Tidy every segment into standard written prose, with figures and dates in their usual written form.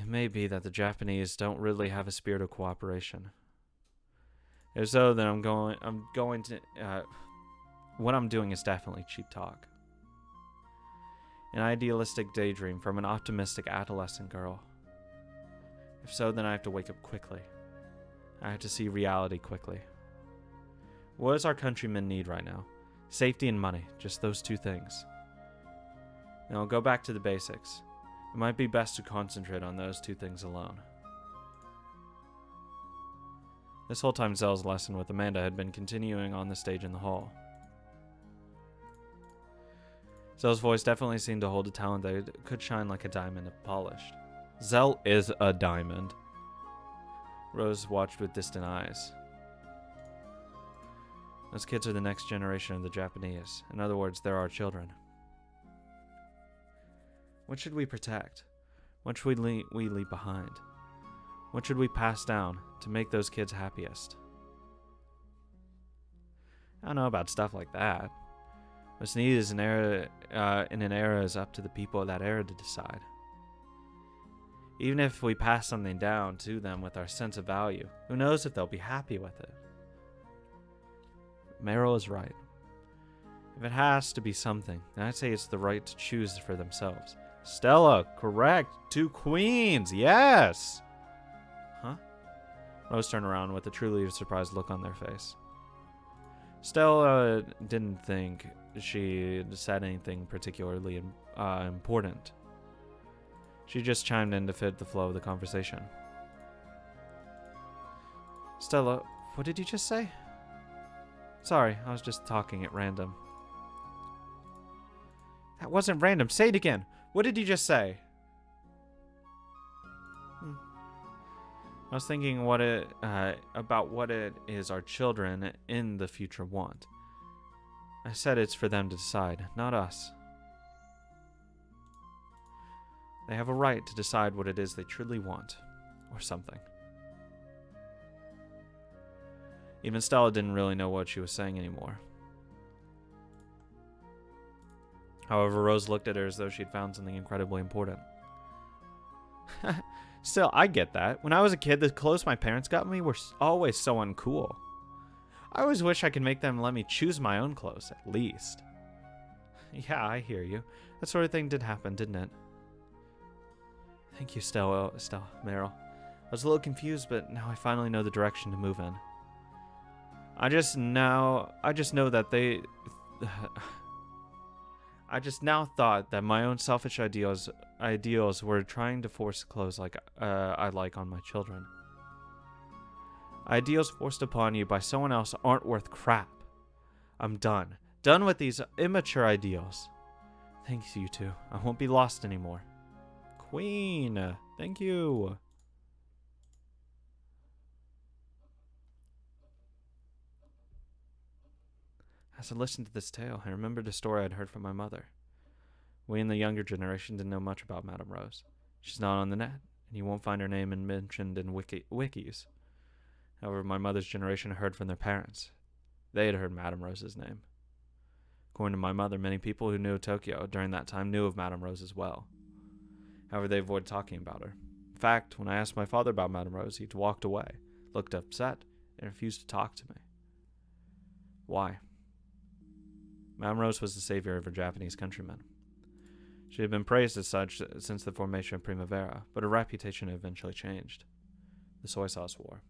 It may be that the Japanese don't really have a spirit of cooperation. If so, then what I'm doing is definitely cheap talk. An idealistic daydream from an optimistic adolescent girl. If so, then I have to wake up quickly. I have to see reality quickly. What does our countrymen need right now? Safety and money, just those two things. Now I'll go back to the basics. It might be best to concentrate on those two things alone. This whole time Zell's lesson with Amanda had been continuing on the stage in the hall. Zell's voice definitely seemed to hold a talent that could shine like a diamond if polished. Zell is a diamond. Rose watched with distant eyes. Those kids are the next generation of the Japanese. In other words, they're our children. What should we protect? What should we leave behind? What should we pass down to make those kids happiest? I don't know about stuff like that. What's needed is in an era is up to the people of that era to decide. Even if we pass something down to them with our sense of value, who knows if they'll be happy with it? Meryl is right. If it has to be something, then I'd say it's the right to choose for themselves. Stella, correct. 2 queens, yes! Huh? Rose turned around with a truly surprised look on their face. Stella didn't think she said anything particularly important. She just chimed in to fit the flow of the conversation. Stella, what did you just say? Sorry, I was just talking at random. That wasn't random. Say it again. What did you just say? I was thinking about what it is our children in the future want. I said it's for them to decide, not us. They have a right to decide what it is they truly want, or something. Even Stella didn't really know what she was saying anymore. However, Rose looked at her as though she'd found something incredibly important. Still, I get that. When I was a kid, the clothes my parents got me were always so uncool. I always wish I could make them let me choose my own clothes, at least. Yeah, I hear you. That sort of thing did happen, didn't it? Thank you, Meryl. I was a little confused, but now I finally know the direction to move in. I just now thought that my own selfish ideals were trying to force clothes like I like on my children. Ideals forced upon you by someone else aren't worth crap. I'm done. Done with these immature ideals. Thanks, you two. I won't be lost anymore. Queen, thank you. As I listened to this tale, I remembered a story I'd heard from my mother. We in the younger generation didn't know much about Madame Rose. She's not on the net, and you won't find her name mentioned in wikis. However, my mother's generation heard from their parents. They had heard Madame Rose's name. According to my mother, many people who knew Tokyo during that time knew of Madame Rose as well. However, they avoided talking about her. In fact, when I asked my father about Madame Rose, he walked away, looked upset, and refused to talk to me. Why? Madame Rose was the savior of her Japanese countrymen. She had been praised as such since the formation of Primavera, but her reputation eventually changed. The Soy Sauce War.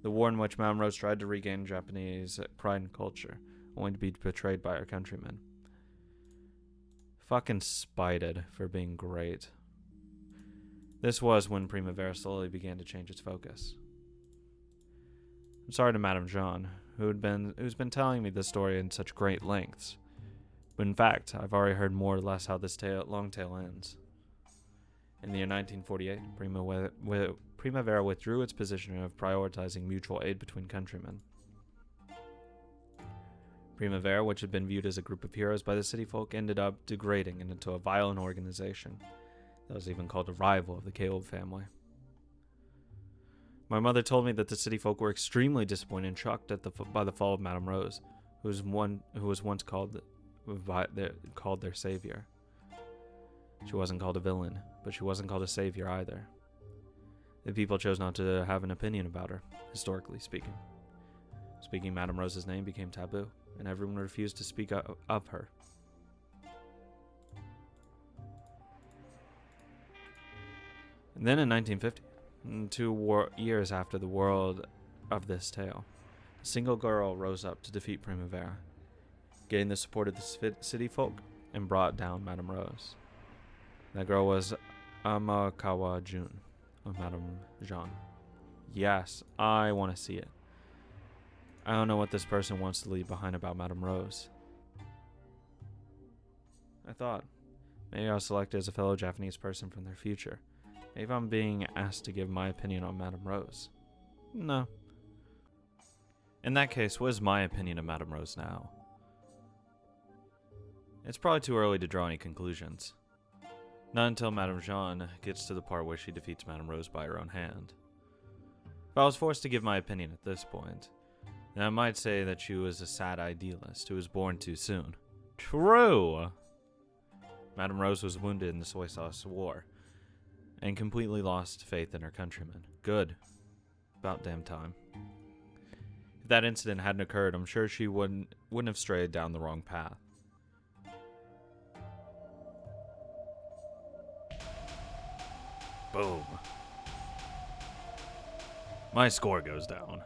The war in which Madame Rose tried to regain Japanese pride and culture, only to be betrayed by her countrymen. Fucking spited for being great. This was when Primavera slowly began to change its focus. I'm sorry to Madame Jean, who's been telling me this story in such great lengths. But in fact, I've already heard more or less how this long tale ends. In the year 1948, Primavera withdrew its position of prioritizing mutual aid between countrymen. Primavera, which had been viewed as a group of heroes by the city folk, ended up degrading into a violent organization that was even called a rival of the Caleb family. My mother told me that the city folk were extremely disappointed and shocked by the fall of Madame Rose, who was once called their savior. She wasn't called a villain, but she wasn't called a savior either. The people chose not to have an opinion about her, historically speaking. Speaking Madame Rose's name became taboo, and everyone refused to speak of her. And then in 1950, 2 years after the world of this tale, a single girl rose up to defeat Primavera, gained the support of the city folk, and brought down Madame Rose. That girl was Amakawa Jun, or Madame Jean. Yes, I want to see it. I don't know what this person wants to leave behind about Madame Rose. I thought, maybe I was selected as a fellow Japanese person from their future. Maybe I'm being asked to give my opinion on Madame Rose. No. In that case, what is my opinion of Madame Rose now? It's probably too early to draw any conclusions. Not until Madame Jean gets to the part where she defeats Madame Rose by her own hand. If I was forced to give my opinion at this point, then I might say that she was a sad idealist who was born too soon. True! Madame Rose was wounded in the Soy Sauce War, and completely lost faith in her countrymen. Good. About damn time. If that incident hadn't occurred, I'm sure she wouldn't have strayed down the wrong path. Boom. My score goes down.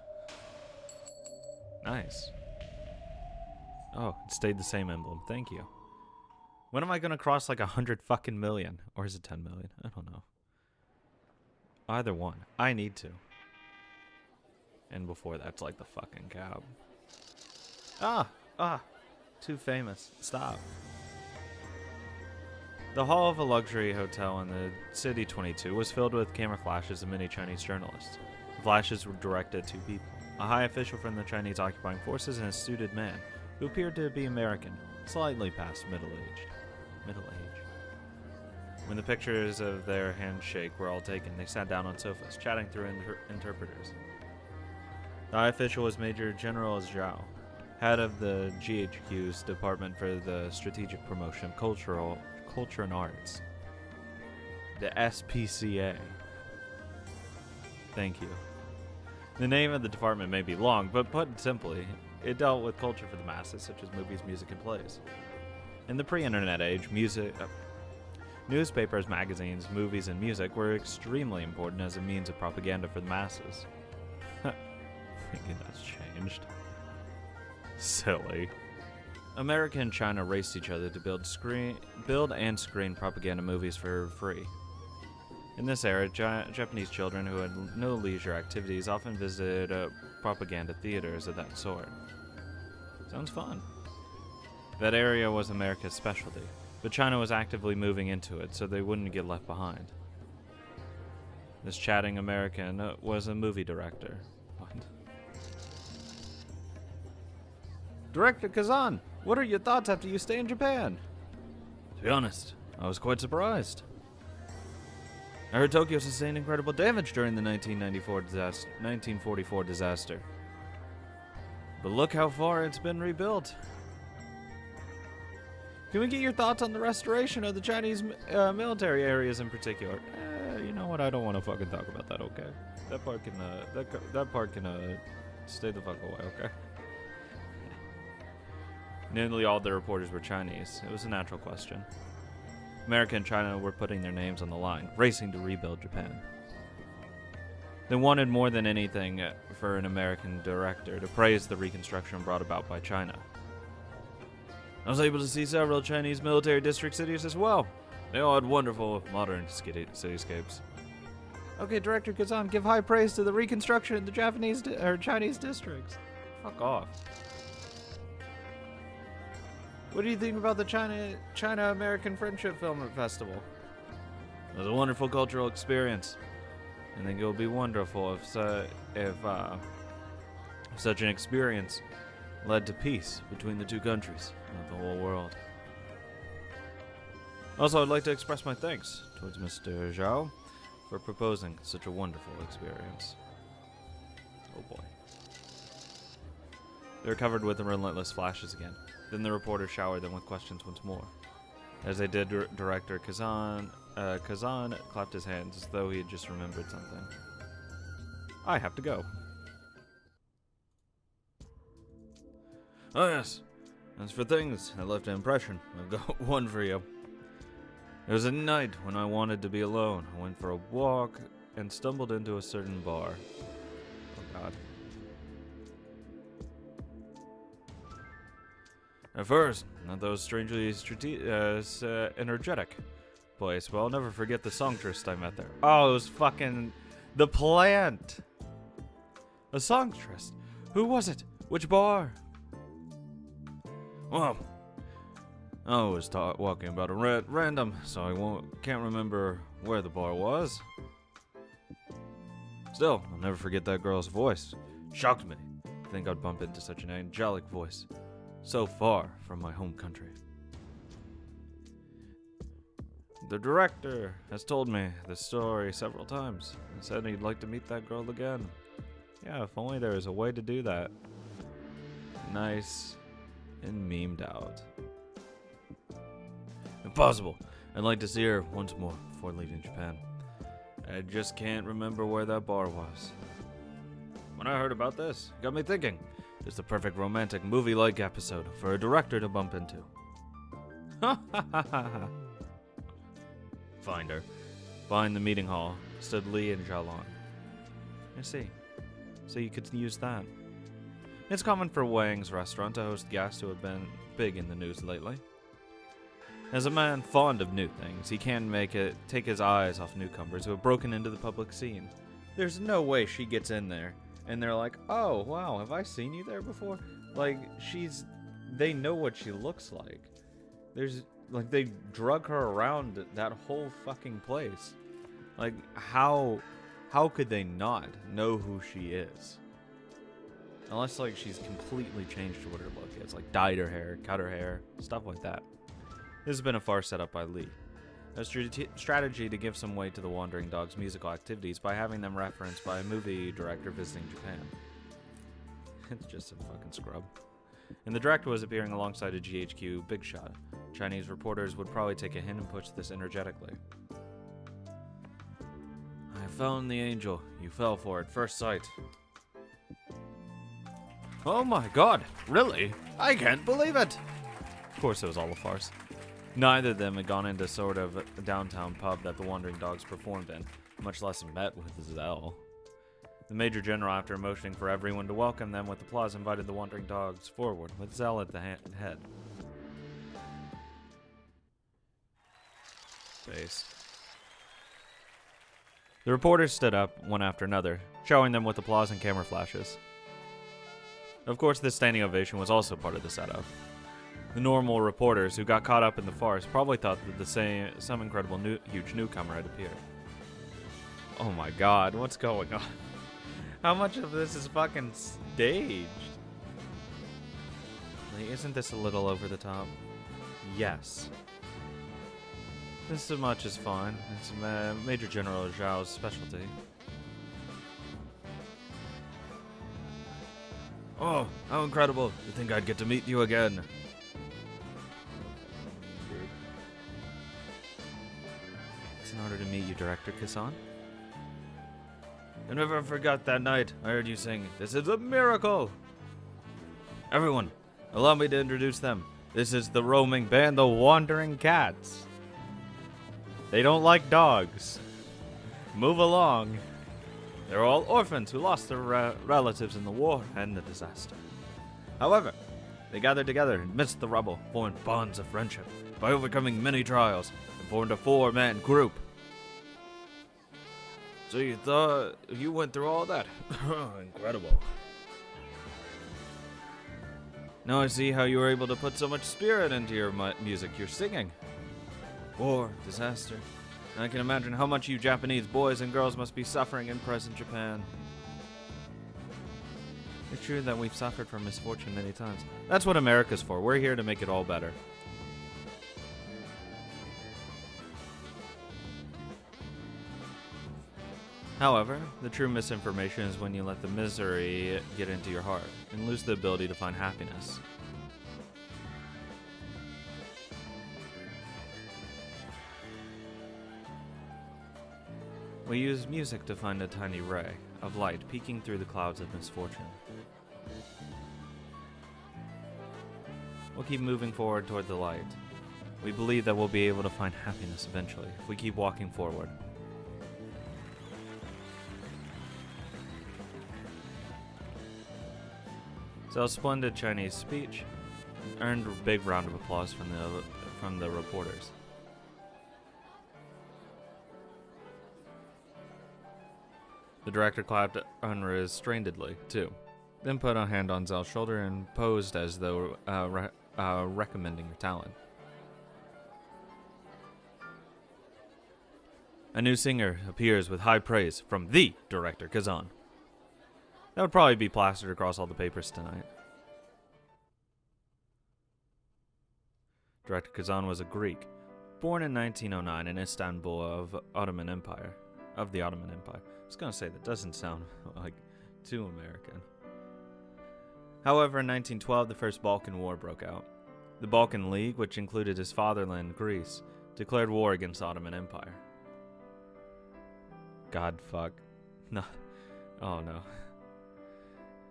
Nice. Oh, it stayed the same emblem. Thank you. When am I gonna cross like 100 fucking million? Or is it 10 million? I don't know. Either one. I need to. And before that's like the fucking cab. Too famous. Stop. The hall of a luxury hotel in the City 22 was filled with camera flashes of many Chinese journalists. The flashes were directed at two people. A high official from the Chinese occupying forces and a suited man who appeared to be American, slightly past middle age. When the pictures of their handshake were all taken, they sat down on sofas, chatting through interpreters. The high official was Major General Zhao, head of the GHQ's Department for the Strategic Promotion of Culture and Arts. The SPCA. Thank you. The name of the department may be long, but put simply, it dealt with culture for the masses, such as movies, music, and plays. In the pre-internet age, newspapers, magazines, movies, and music were extremely important as a means of propaganda for the masses. Thinking that's changed. Silly. America and China raced each other to build and screen propaganda movies for free. In this era, Japanese children who had no leisure activities often visited propaganda theaters of that sort. Sounds fun. That area was America's specialty, but China was actively moving into it so they wouldn't get left behind. This chatting American was a movie director. What? Director Kazan, what are your thoughts after you stay in Japan? To be honest, I was quite surprised. I heard Tokyo sustained incredible damage during the 1944 disaster. But look how far it's been rebuilt. Can we get your thoughts on the restoration of the Chinese military areas in particular? You know what? I don't want to fucking talk about that. Okay, that part can stay the fuck away. Okay. Nearly all the reporters were Chinese. It was a natural question. America and China were putting their names on the line, racing to rebuild Japan. They wanted more than anything for an American director to praise the reconstruction brought about by China. I was able to see several Chinese military district cities as well. They all had wonderful, modern cityscapes. Okay, Director Kazan, give high praise to the reconstruction of the Chinese districts. Fuck off. What do you think about the China-American Friendship Film Festival? It was a wonderful cultural experience. I think it would be wonderful if such an experience led to peace between the two countries, not the whole world. Also, I'd like to express my thanks towards Mr. Zhao for proposing such a wonderful experience. Oh boy. They were covered with the relentless flashes again. Then the reporter showered them with questions once more. As they did, Director Kazan Kazan clapped his hands as though he had just remembered something. I have to go. Oh yes. As for things that left an impression, I've got one for you. There was a night when I wanted to be alone. I went for a walk and stumbled into a certain bar. Oh god. At first, not those strangely energetic place, but I'll never forget the songstress I met there. Oh, it was fucking the plant. A songstress. Who was it? Which bar? Well, I was walking about a random, so I can't remember where the bar was. Still, I'll never forget that girl's voice. Shocked me. I think I'd bump into such an angelic voice, so far from my home country. The director has told me the story several times and said he'd like to meet that girl again. Yeah, if only there was a way to do that. Nice and memed out. Impossible. I'd like to see her once more before leaving Japan. I just can't remember where that bar was. When I heard about this, it got me thinking. It's the perfect romantic movie-like episode for a director to bump into. Ha ha ha ha ha. Find her. Behind the meeting hall stood Lee and Jalon. I see. So you could use that. It's common for Wang's restaurant to host guests who have been big in the news lately. As a man fond of new things, he can take his eyes off newcomers who have broken into the public scene. There's no way she gets in there and they're like, oh, wow, have I seen you there before? Like, they know what she looks like. They drug her around that whole fucking place. Like, how could they not know who she is? Unless, like, she's completely changed what her look is. Like, dyed her hair, cut her hair, stuff like that. This has been a farce set up by Lee. A strategy to give some weight to the Wandering Dog's musical activities by having them referenced by a movie director visiting Japan. It's just a fucking scrub. And the director was appearing alongside a GHQ big shot. Chinese reporters would probably take a hint and push this energetically. I found the angel. You fell for it, first sight. Oh my god, really? I can't believe it! Of course it was all a farce. Neither of them had gone into sort of a downtown pub that the Wandering Dogs performed in, much less met with Zell. The Major General, after motioning for everyone to welcome them with applause, invited the Wandering Dogs forward, with Zell at the head. Face. The reporters stood up, one after another, showing them with applause and camera flashes. Of course, this standing ovation was also part of the setup. The normal reporters who got caught up in the farce probably thought that some incredible huge newcomer had appeared. Oh my god, what's going on? How much of this is fucking staged? Like, isn't this a little over the top? Yes. This much is fine. It's Major General Zhao's specialty. Oh, how incredible. You think I'd get to meet you again? It's an honor to meet you, Director Kazan. I never forgot that night I heard you sing, "This is a miracle!" Everyone, allow me to introduce them. This is the roaming band, the Wandering Cats. They don't like dogs. Move along. They're all orphans who lost their relatives in the war and the disaster. However, they gathered together amidst the rubble, formed bonds of friendship by overcoming many trials, and formed a 4-man group. So you thought you went through all that? Incredible. Now I see how you were able to put so much spirit into your music you're singing. War, disaster. I can imagine how much you Japanese boys and girls must be suffering in present Japan. It's true that we've suffered from misfortune many times. That's what America's for. We're here to make it all better. However, the true misinformation is when you let the misery get into your heart and lose the ability to find happiness. We use music to find a tiny ray of light peeking through the clouds of misfortune. We'll keep moving forward toward the light. We believe that we'll be able to find happiness eventually if we keep walking forward. Zhao's splendid Chinese speech earned a big round of applause from the reporters. The director clapped unrestrainedly, too, then put a hand on Zell's shoulder and posed as though recommending her talent. A new singer appears with high praise from the director, Kazan. That would probably be plastered across all the papers tonight. Director Kazan was a Greek, born in 1909 in Istanbul of the Ottoman Empire. I was gonna say, that doesn't sound like too American. However, in 1912, the First Balkan War broke out. The Balkan League, which included his fatherland, Greece, declared war against the Ottoman Empire. God fuck. No. Oh no.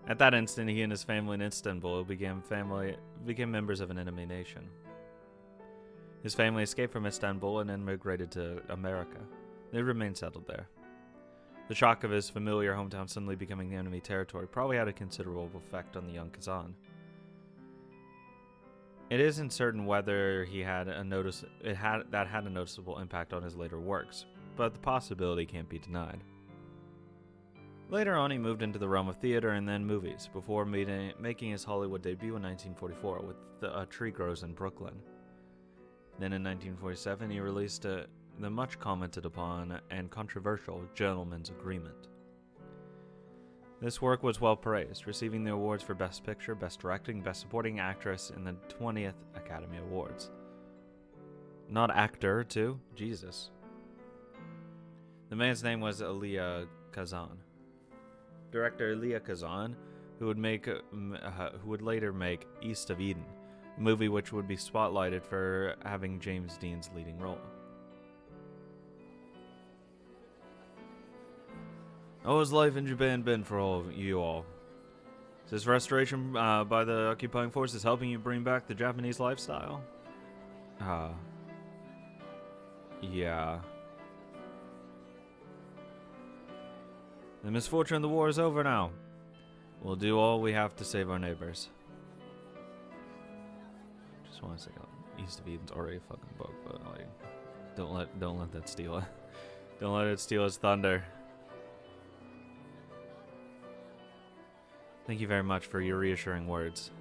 At that instant, he and his family in Istanbul became members of an enemy nation. His family escaped from Istanbul and immigrated to America. They remained settled there. The shock of his familiar hometown suddenly becoming the enemy territory probably had a considerable effect on the young Kazan. It isn't certain whether that had a noticeable impact on his later works, but the possibility can't be denied. Later on, he moved into the realm of theater and then movies, before making his Hollywood debut in 1944 with A Tree Grows in Brooklyn. Then in 1947, he released the much commented upon and controversial Gentleman's Agreement. This work was well praised, receiving the awards for Best Picture, Best Directing, Best Supporting Actress in the 20th Academy Awards. Not actor, too? Jesus. The man's name was Elia Kazan. Director Elia Kazan, who would later make East of Eden, a movie which would be spotlighted for having James Dean's leading role. How has life in Japan been for all of you all? Is this restoration by the occupying forces helping you bring back the Japanese lifestyle? Yeah. The misfortune of the war is over now. We'll do all we have to save our neighbors. Just want to say, East of Eden's already a fucking book, but like, don't let that steal it. Don't let it steal his thunder. Thank you very much for your reassuring words.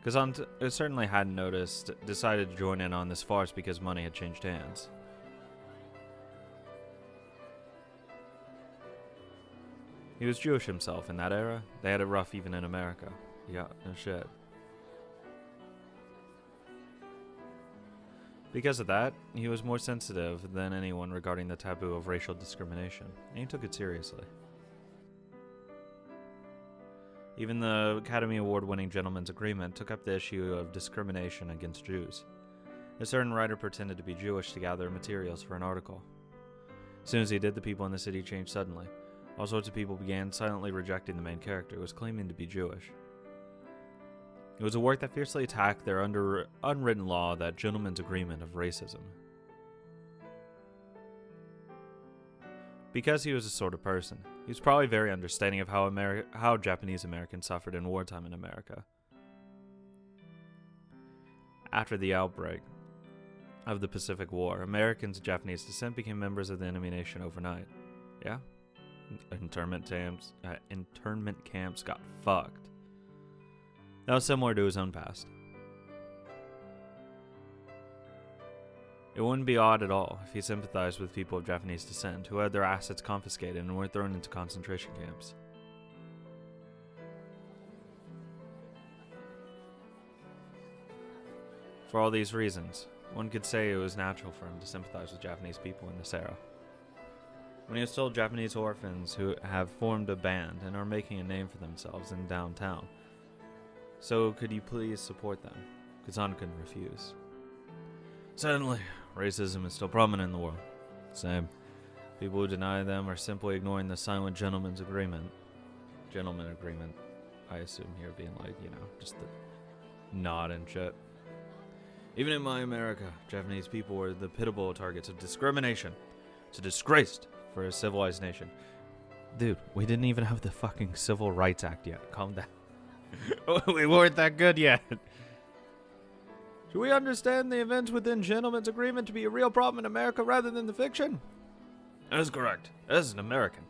Kazan certainly hadn't decided to join in on this farce because money had changed hands. He was Jewish himself in that era. They had it rough even in America. Yeah, no shit. Because of that, he was more sensitive than anyone regarding the taboo of racial discrimination, and he took it seriously. Even the Academy Award-winning Gentleman's Agreement took up the issue of discrimination against Jews. A certain writer pretended to be Jewish to gather materials for an article. As soon as he did, the people in the city changed suddenly. All sorts of people began silently rejecting the main character, who was claiming to be Jewish. It was a work that fiercely attacked their unwritten law, that gentleman's agreement of racism. Because he was a sort of person, he was probably very understanding of how Japanese Americans suffered in wartime in America. After the outbreak of the Pacific War, Americans of Japanese descent became members of the enemy nation overnight. Yeah? Internment camps got fucked. That was similar to his own past. It wouldn't be odd at all if he sympathized with people of Japanese descent who had their assets confiscated and were thrown into concentration camps. For all these reasons, one could say it was natural for him to sympathize with Japanese people in this era. When he was told Japanese orphans who have formed a band and are making a name for themselves in downtown, so could you please support them? Kazan couldn't refuse. Certainly, racism is still prominent in the world. Same. People who deny them are simply ignoring the silent gentleman's agreement. Gentleman agreement, I assume here being like, just the nod and shit. Even in my America, Japanese people were the pitiable targets of discrimination. It's a disgrace for a civilized nation. Dude, we didn't even have the fucking Civil Rights Act yet. Calm down. We weren't that good yet. Should we understand the events within Gentleman's Agreement to be a real problem in America rather than the fiction? That is correct. As an American,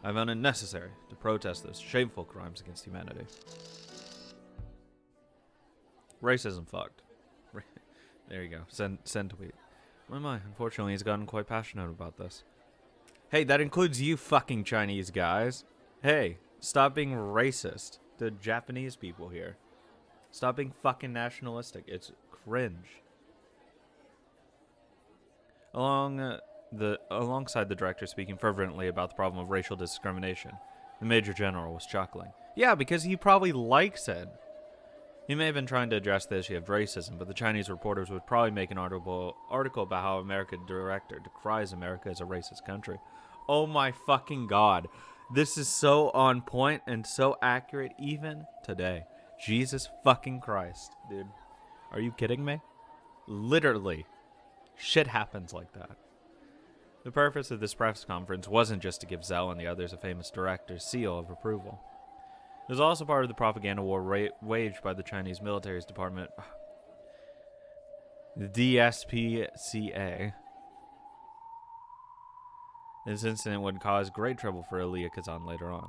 I found it necessary to protest those shameful crimes against humanity. Racism fucked. There you go. Send tweet. What am I? Unfortunately, he's gotten quite passionate about this. Hey, that includes you fucking Chinese guys. Hey, stop being racist to Japanese people here. Stop being fucking nationalistic. It's cringe. Alongside the director speaking fervently about the problem of racial discrimination, the Major General was chuckling. Yeah, because he probably likes it. He may have been trying to address the issue of racism, but the Chinese reporters would probably make an article about how American director decries America as a racist country. Oh my fucking god. This is so on point and so accurate even today. Jesus fucking Christ, dude. Are you kidding me? Literally. Shit happens like that. The purpose of this press conference wasn't just to give Zell and the others a famous director's seal of approval. It was also part of the propaganda war waged by the Chinese military's department, the DSPCA. This incident would cause great trouble for Elia Kazan later on,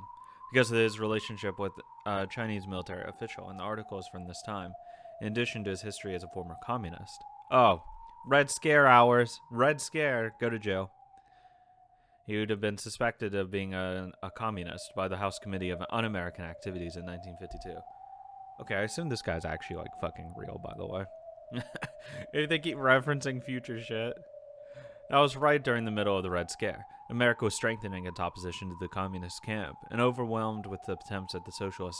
because of his relationship with a Chinese military official in the articles from this time, in addition to his history as a former communist. Oh, Red Scare hours. Red Scare. Go to jail. He would have been suspected of being a communist by the House Committee of Un-American Activities in 1952. Okay, I assume this guy's actually, like, fucking real, by the way. If they keep referencing future shit. That was right during the middle of the Red Scare. America was strengthening its opposition to the communist camp, and overwhelmed with the attempts at the social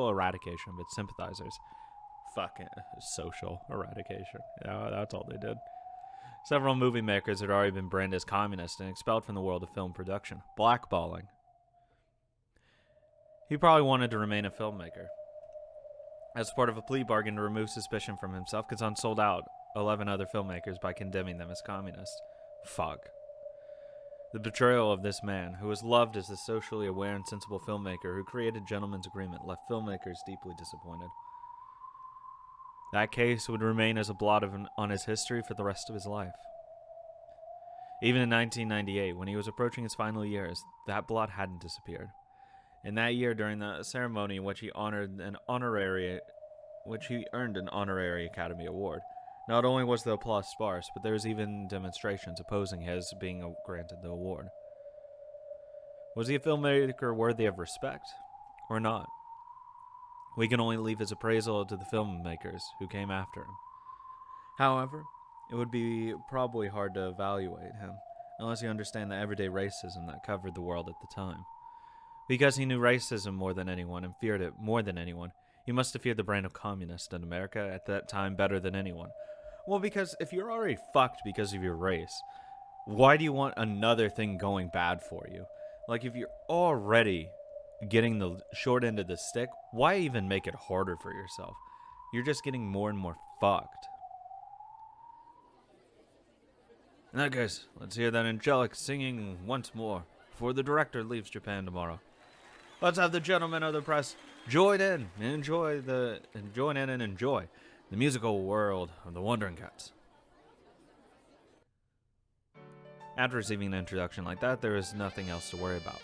eradication of its sympathizers. Fucking social eradication. Yeah, that's all they did. Several movie makers had already been branded as communist and expelled from the world of film production. Blackballing. He probably wanted to remain a filmmaker. As part of a plea bargain to remove suspicion from himself, Kazan sold out 11 other filmmakers by condemning them as communists. Fuck. The betrayal of this man, who was loved as a socially aware and sensible filmmaker who created Gentleman's Agreement, left filmmakers deeply disappointed. That case would remain as a blot on his history for the rest of his life. Even in 1998, when he was approaching his final years, that blot hadn't disappeared. In that year, during the ceremony in which he earned an honorary Academy Award, not only was the applause sparse, but there was even demonstrations opposing his being granted the award. Was he a filmmaker worthy of respect, or not? We can only leave his appraisal to the filmmakers who came after him. However, it would be probably hard to evaluate him, unless you understand the everyday racism that covered the world at the time. Because he knew racism more than anyone and feared it more than anyone, he must have feared the brand of communist in America at that time better than anyone. Well, because if you're already fucked because of your race, why do you want another thing going bad for you? Like, if you're already getting the short end of the stick, why even make it harder for yourself? You're just getting more and more fucked. In that case, let's hear that angelic singing once more before the director leaves Japan tomorrow. Let's have the gentlemen of the press join in and enjoy the musical world of the Wandering Cats. After receiving an introduction like that, there is nothing else to worry about.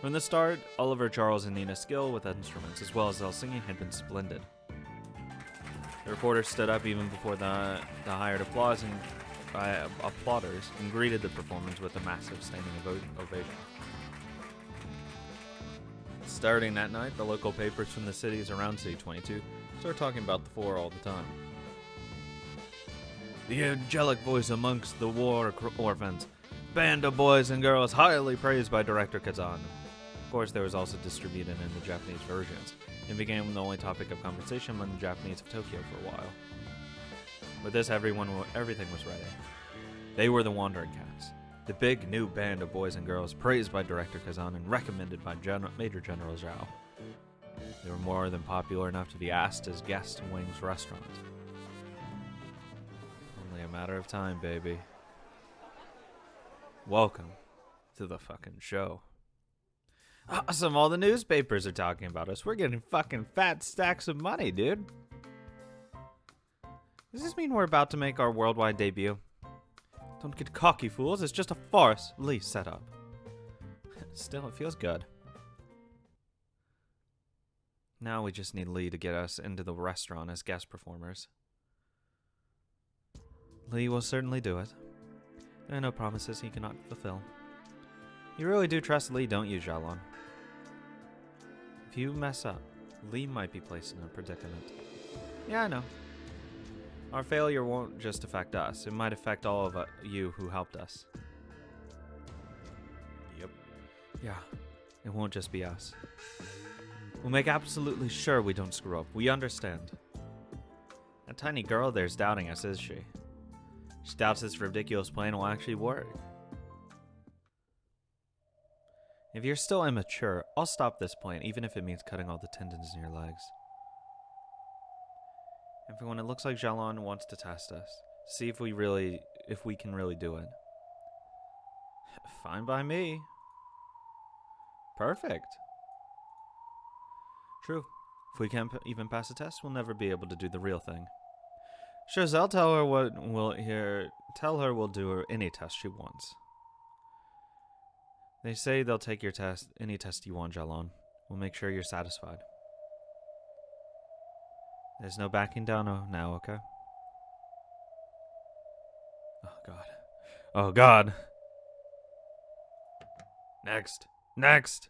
From the start, Oliver, Charles, and Nina's skill with instruments, as well as their singing, had been splendid. The reporters stood up even before the hired applauders and greeted the performance with a massive standing ovation. Starting that night, the local papers from the cities around City 22 started talking about the four all the time. The angelic voice amongst the war orphans. Band of boys and girls highly praised by director Kazan. Of course, there was also distributed in the Japanese versions, and became the only topic of conversation among the Japanese of Tokyo for a while. With this, everything was ready. They were the Wandering Cats, The big new band of boys and girls, praised by Director Kazan and recommended by Major General Zhao. They were more than popular enough to be asked as guests in Wing's restaurant. Only a matter of time, baby. Welcome to the fucking show. Awesome, all the newspapers are talking about us. We're getting fucking fat stacks of money, dude. Does this mean we're about to make our worldwide debut? Don't get cocky, fools. It's just a farce Lee set up. Still, it feels good. Now we just need Lee to get us into the restaurant as guest performers. Lee will certainly do it. There are no promises he cannot fulfill. You really do trust Lee, don't you, Xiaolon? If you mess up, Lee might be placed in a predicament. Yeah, I know. Our failure won't just affect us. It might affect all of you who helped us. Yep. Yeah, it won't just be us. We'll make absolutely sure we don't screw up. We understand. That tiny girl there's doubting us, is she? She doubts this ridiculous plan will actually work. If you're still immature, I'll stop this plan, even if it means cutting all the tendons in your legs. Everyone, it looks like Xiaolon wants to test us. See if we can really do it. Fine by me. Perfect. True. If we can't even pass the test, we'll never be able to do the real thing. Sure, I'll tell her we'll do her any test she wants. They say they'll take your test, any test you want, Xiaolon. We'll make sure you're satisfied. There's no backing down now, okay? Oh, God. Oh, God. Next. Next.